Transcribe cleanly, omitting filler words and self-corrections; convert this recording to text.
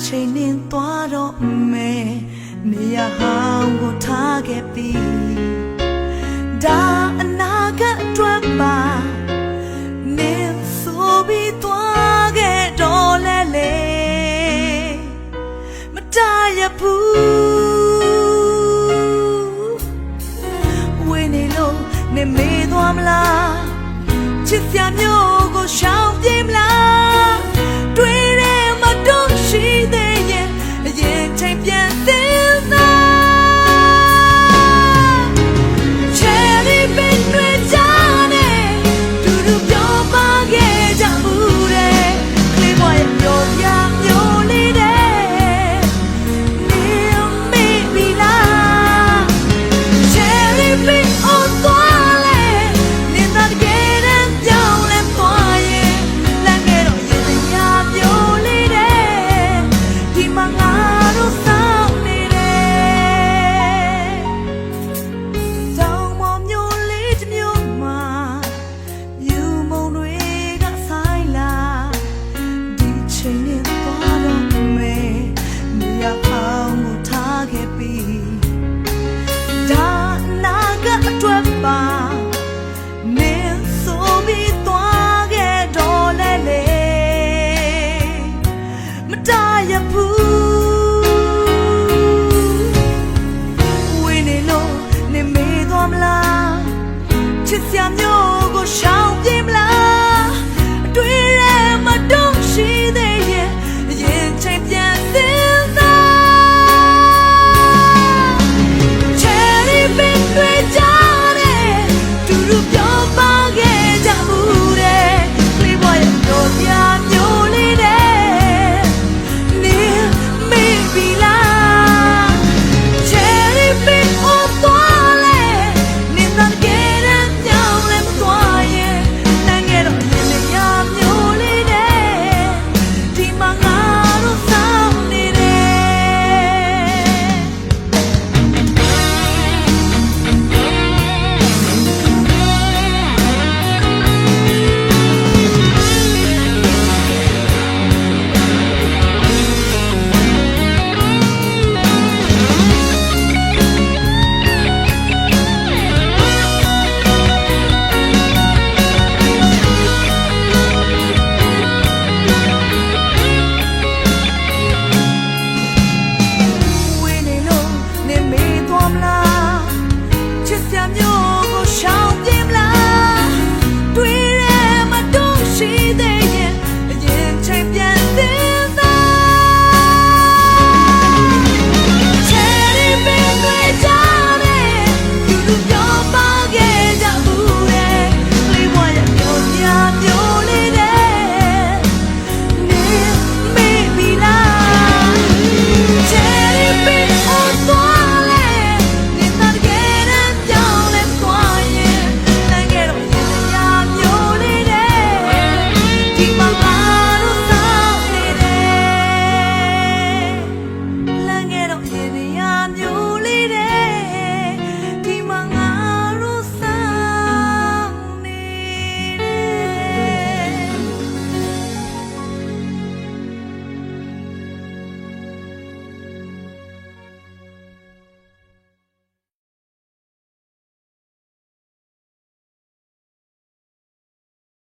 ချိန်နှင်းသွားတော့မယ်နေရာဟောင်းကိုထားခဲ့ပြီးဒါအနာဂတ်အတွက်ပါနေဆိုပြီးသွားခဲ့တော့လေမတရဘူးဝေးနေလို့နေမေးသွားမလားချစ်စရာမျိုးကိုရှောင်ပြေးမလားတွေ့တယ်မတော့ရှိသေးရဲ့အရင်ချိန်ပြန်သေးသာချယ်ရီပင်တွေကြတယ်တူတူပြောပါခဲ့ကြမှုတဲ့ကလေးဘွားရဲ့ပြောပြမျိုးလေးတဲ့နေမေးပြီလားချယ်ရီပင်အော်သွားလဲနေတာတကယ်တမ်းပြောင်းလဲသွားရဲ့လမ်းခဲ့တော့ရင်တရားမျိုးလေးတဲ့ဒီမှာငါတို့ဆောင်နေတယ်တောင်ပေါ်မျိုးလေးတစ်မျိုးမှာမြူမုံတွေကဆိုင်လာဒီချိန်နဲ့သွားတော့မယ်နေရာဟောင်းကိုထားခဲ့ပြီးဒါနာကအတွက်ပါနေဆိုပြီးသွားခဲ့တော့လေမတရဘူးဝေးနေလို့နေမေးသွားမလားချစ်စရာမျိုးကိုရှောင်